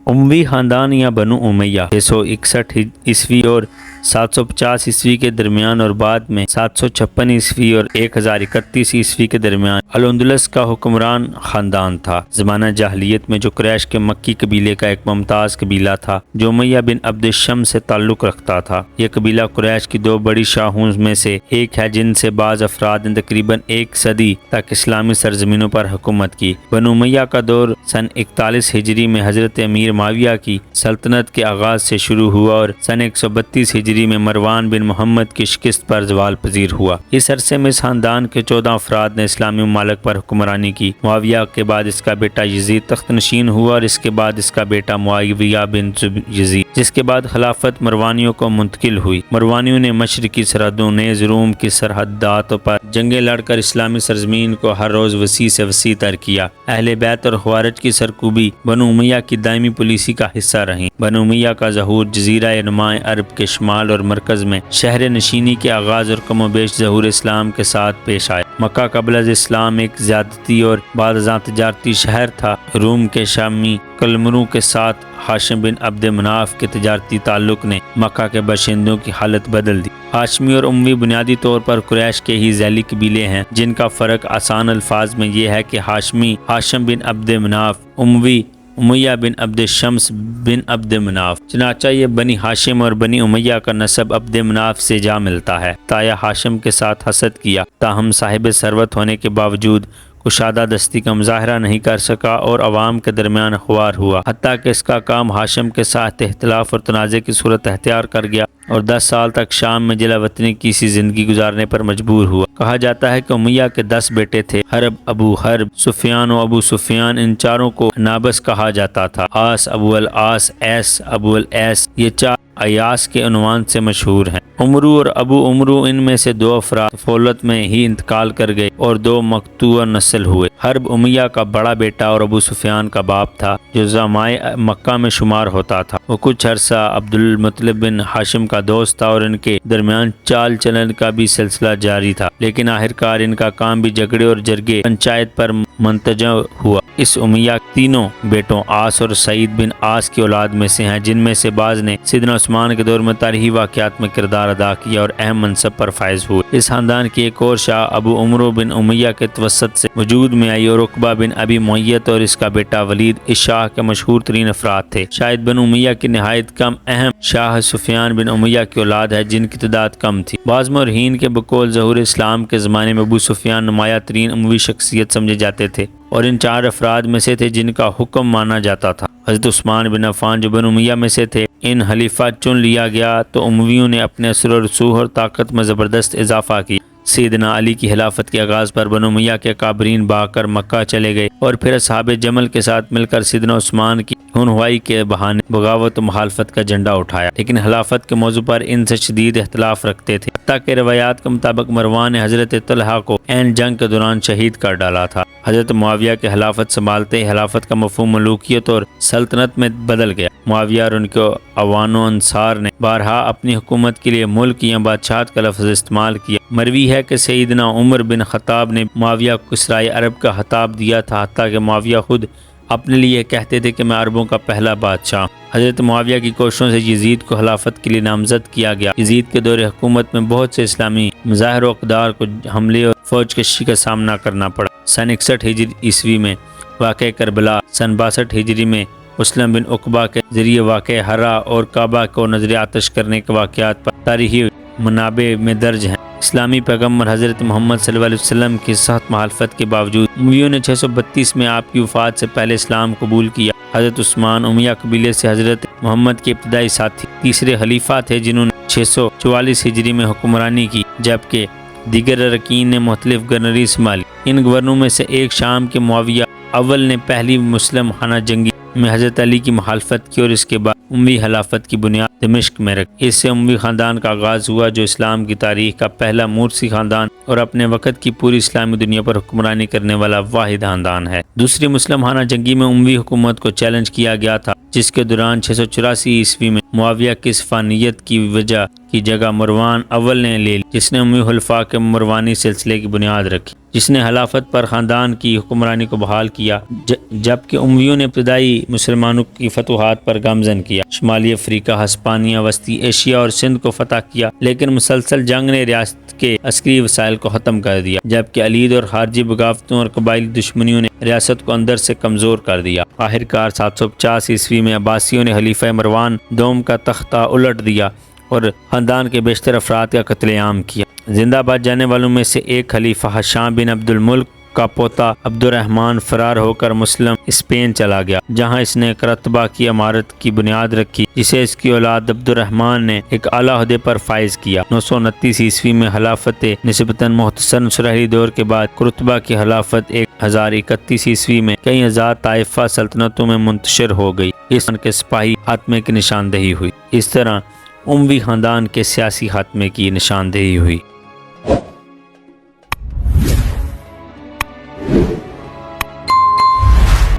اموی خاندان یا بنو امیہ 661 عیسوی اور 750 عیسوی کے درمیان اور بعد میں 756 عیسوی اور 1031 عیسوی کے درمیان الاندلس کا حکمران خاندان تھا۔ زمانہ جاہلیت میں جو قریش کے مکی قبیلے کا ایک ممتاز قبیلہ تھا جو امیہ بن عبد الشمس سے تعلق رکھتا تھا۔ یہ قبیلہ قریش کی دو بڑی شاہوں میں سے ایک ہے جن سے بعض افراد نے تقریباً ایک صدی تک اسلامی سرزمینوں پر حکومت کی۔ بنو امیہ کا دور سن 41 ہجری میں حضرت امیر معاویہ کی سلطنت کے آغاز سے شروع ہوا اور سن 132 ہجری میں مروان بن محمد کی شکست پر زوال پذیر ہوا۔ اس عرصے میں اس خاندان کے 14 افراد نے اسلامی ممالک پر حکمرانی کی۔ معاویہ کے بعد اس کا بیٹا یزید تخت نشین ہوا اور اس کے بعد اس کا بیٹا معاویہ بن یزید، جس کے بعد خلافت مروانیوں کو منتقل ہوئی۔ مروانیوں نے مشرقی سرحدوں نیز روم کی سرحداتوں پر جنگیں لڑ کر اسلامی سرزمین کو ہر روز وسیع سے وسیع تر کیا۔ اہل بیت اور خوارج کی سرکوبی بنو امیہ کی دائمی پالیسی کا حصہ رہیں۔ بنو امیہ کا ظہور جزیرہ نماء عرب کے شمال اور مرکز میں شہر نشینی کے آغاز اور کم و بیش ظہور اسلام کے ساتھ پیش آئے۔ مکہ قبل از اسلام ایک زیادتی اور بعد ازاں تجارتی شہر تھا۔ روم کے شامی قلمروں کے ساتھ ہاشم بن عبد مناف کے تجارتی تعلق نے مکہ کے باشندوں کی حالت بدل دی۔ ہاشمی اور اموی بنیادی طور پر قریش کے ہی ذیلی قبیلے ہیں، جن کا فرق آسان الفاظ میں یہ ہے کہ ہاشمی ہاشم بن عبد مناف، اموی امیہ بن عبد الشمس بن عبد مناف۔ چنانچہ یہ بنی ہاشم اور بنی امیہ کا نسب عبد مناف سے جا ملتا ہے۔ تایا ہاشم کے ساتھ حسد کیا، تاہم صاحب ثروت ہونے کے باوجود کشادہ دستی کا مظاہرہ نہیں کر سکا اور عوام کے درمیان خوار ہوا، حتیٰ کہ اس کا کام ہاشم کے ساتھ اختلاف اور تنازع کی صورت اختیار کر گیا اور 10 سال تک شام میں جلا وطنی کی سی زندگی گزارنے پر مجبور ہوا۔ کہا جاتا ہے کہ امیہ کے 10 بیٹے تھے، حرب، ابو حرب، سفیان و ابو سفیان۔ ان چاروں کو نابس کہا جاتا تھا۔ آس، ابو العاص، ایس، ابو العیس، یہ 4 ایاس کے عنوان سے مشہور ہیں۔ عمرو اور ابو عمرو ان میں سے 2 افراد طفولت میں ہی انتقال کر گئے اور 2 مقطوع نسل ہوئے۔ حرب امیہ کا بڑا بیٹا اور ابو سفیان کا باپ تھا جو زعمائے مکہ میں شمار ہوتا تھا۔ وہ کچھ عرصہ عبد المطلب بن ہاشم کا دوست تھا اور ان کے درمیان چال چلن کا بھی سلسلہ جاری تھا، لیکن آخرکار ان کا کام بھی جھگڑے اور جرگے پنچایت پر منتجع ہوا۔ اس امیہ تینوں بیٹوں آس اور سعید بن آس کی اولاد میں سے ہیں، جن میں سے بعض نے سیدنا عثمان کے دور میں تاریخی واقعات میں کردار ادا کیا اور اہم منصب پر فائز ہوئے۔ اس خاندان کی ایک اور شاہ ابو عمرو بن امیہ کے توسط سے وجود میں آئی اور عقبہ بن ابی معیط اور اس کا بیٹا ولید اس شاہ کے مشہور ترین افراد تھے۔ شاید بن امیہ کی نہایت کم اہم شاہ سفیان بن امیہ کی اولاد ہے جن کی تعداد کم تھی۔ بعض مورخین کے بقول ظہور اسلام کے زمانے میں ابو سفیان نمایاں ترین اموی شخصیت سمجھے جاتے تھے اور ان 4 افراد میں سے تھے جن کا حکم مانا جاتا تھا۔ حضرت عثمان بن عفان جو بن امیہ میں سے تھے، ان خلیفہ چن لیا گیا تو امویوں نے اپنے اثر و رسوخ اور طاقت میں زبردست اضافہ کیا۔ سیدنا علی کی خلافت کے آغاز پر بنو امیہ کے اکابرین بھاگ کر مکہ چلے گئے اور پھر اصحاب جمل کے ساتھ مل کر سیدنا عثمان کی رہنمائی کے بہانے بغاوت و مخالفت کا جھنڈا اٹھایا، لیکن خلافت کے موضوع پر ان سے شدید اختلاف رکھتے تھے، حتیٰ کہ روایات کے مطابق مروان نے حضرت طلحہ کو عین جنگ کے دوران شہید کر ڈالا تھا۔ حضرت معاویہ کے خلافت سنبھالتے ہی خلافت کا مفہوم ملوکیت اور سلطنت میں بدل گیا۔ معاویہ اور ان کے اعوان و انصار نے بارہا اپنی حکومت کے لیے ملک یا بادشاہت کا لفظ استعمال کیا۔ مروی ہے کہ سیدنا عمر بن خطاب نے معاویہ کو کسرائے عرب کا خطاب دیا تھا، حتیٰ کہ معاویہ خود اپنے لیے کہتے تھے کہ میں عربوں کا پہلا بادشاہ۔ حضرت معاویہ کی کوششوں سے یزید کو خلافت کے لیے نامزد کیا گیا۔ یزید کے دور حکومت میں بہت سے اسلامی مظاہر و اقدار کو حملے اور فوج کشی کا سامنا کرنا پڑا۔ سن 61 ہجری عیسوی میں واقع کربلا، سن 62 ہجری میں مسلم بن عقبہ کے ذریعے واقع ہرا اور کعبہ کو نظر آتش کرنے کے واقعات پر تاریخی منابع میں درج ہیں۔ اسلامی پیغمبر حضرت محمد صلی اللہ علیہ وسلم کی سخت مخالفت کے باوجود امیوں نے 632 میں آپ کی وفات سے پہلے اسلام قبول کیا۔ حضرت عثمان امیہ قبیلے سے حضرت محمد کے ابتدائی ساتھی تیسرے خلیفہ تھے جنہوں نے 644 ہجری میں حکمرانی کی، جبکہ دیگر اراکین نے مختلف گورنری سنبھالی۔ ان گورنروں میں سے ایک شام کے معاویہ اول نے پہلی مسلم خانہ جنگی میں حضرت علی کی مخالفت کی اور اس کے بعد اموی خلافت کی بنیاد دمشق میں رکھی۔ اس سے اموی خاندان کا آغاز ہوا جو اسلام کی تاریخ کا پہلا مورثی خاندان اور اپنے وقت کی پوری اسلامی دنیا پر حکمرانی کرنے والا واحد خاندان ہے۔ دوسری مسلم خانہ جنگی میں اموی حکومت کو چیلنج کیا گیا تھا، جس کے دوران 684 عیسوی میں معاویہ کی صفانیت کی وجہ کی جگہ مروان اول نے لے لی، جس نے امی خلفاء کے مروانی سلسلے کی بنیاد رکھی، جس نے خلافت پر خاندان کی حکمرانی کو بحال کیا، جبکہ امویوں نے ابتدائی مسلمانوں کی فتوحات پر گامزن کیا، شمالی افریقہ، ہسپانیہ، وسطی ایشیا اور سندھ کو فتح کیا، لیکن مسلسل جنگ نے ریاست کے عسکری وسائل کو ختم کر دیا، جبکہ علید اور خارجی بغاوتوں اور قبائلی دشمنیوں نے ریاست کو اندر سے کمزور کر دیا۔ آخرکار 750 عیسوی میں عباسیوں نے خلیفہ مروان دوم کا تختہ الٹ دیا اور خاندان کے بیشتر افراد کا قتل عام کیا۔ زندہ بچ جانے والوں میں سے ایک خلیفہ ہشام بن عبد الملک کا پوتا عبد الرحمن فرار ہو کر مسلم اسپین چلا گیا، جہاں اس نے کرتبہ کی عمارت کی بنیاد رکھی، جسے اس کی اولاد عبد الرحمن نے ایک اعلیٰ عہدے پر فائز کیا۔ 929 عیسوی میں خلافت نسبتاً مختصر سرحدی دور کے بعد کرتبہ کی خلافت 1031 عیسوی میں کئی ہزار طائفہ سلطنتوں میں منتشر ہو گئی۔ اس کے سپاہی خاتمے کی نشاندہی ہوئی۔ اس طرح اموی خاندان کے سیاسی خاتمے کی نشاندہی ہوئی۔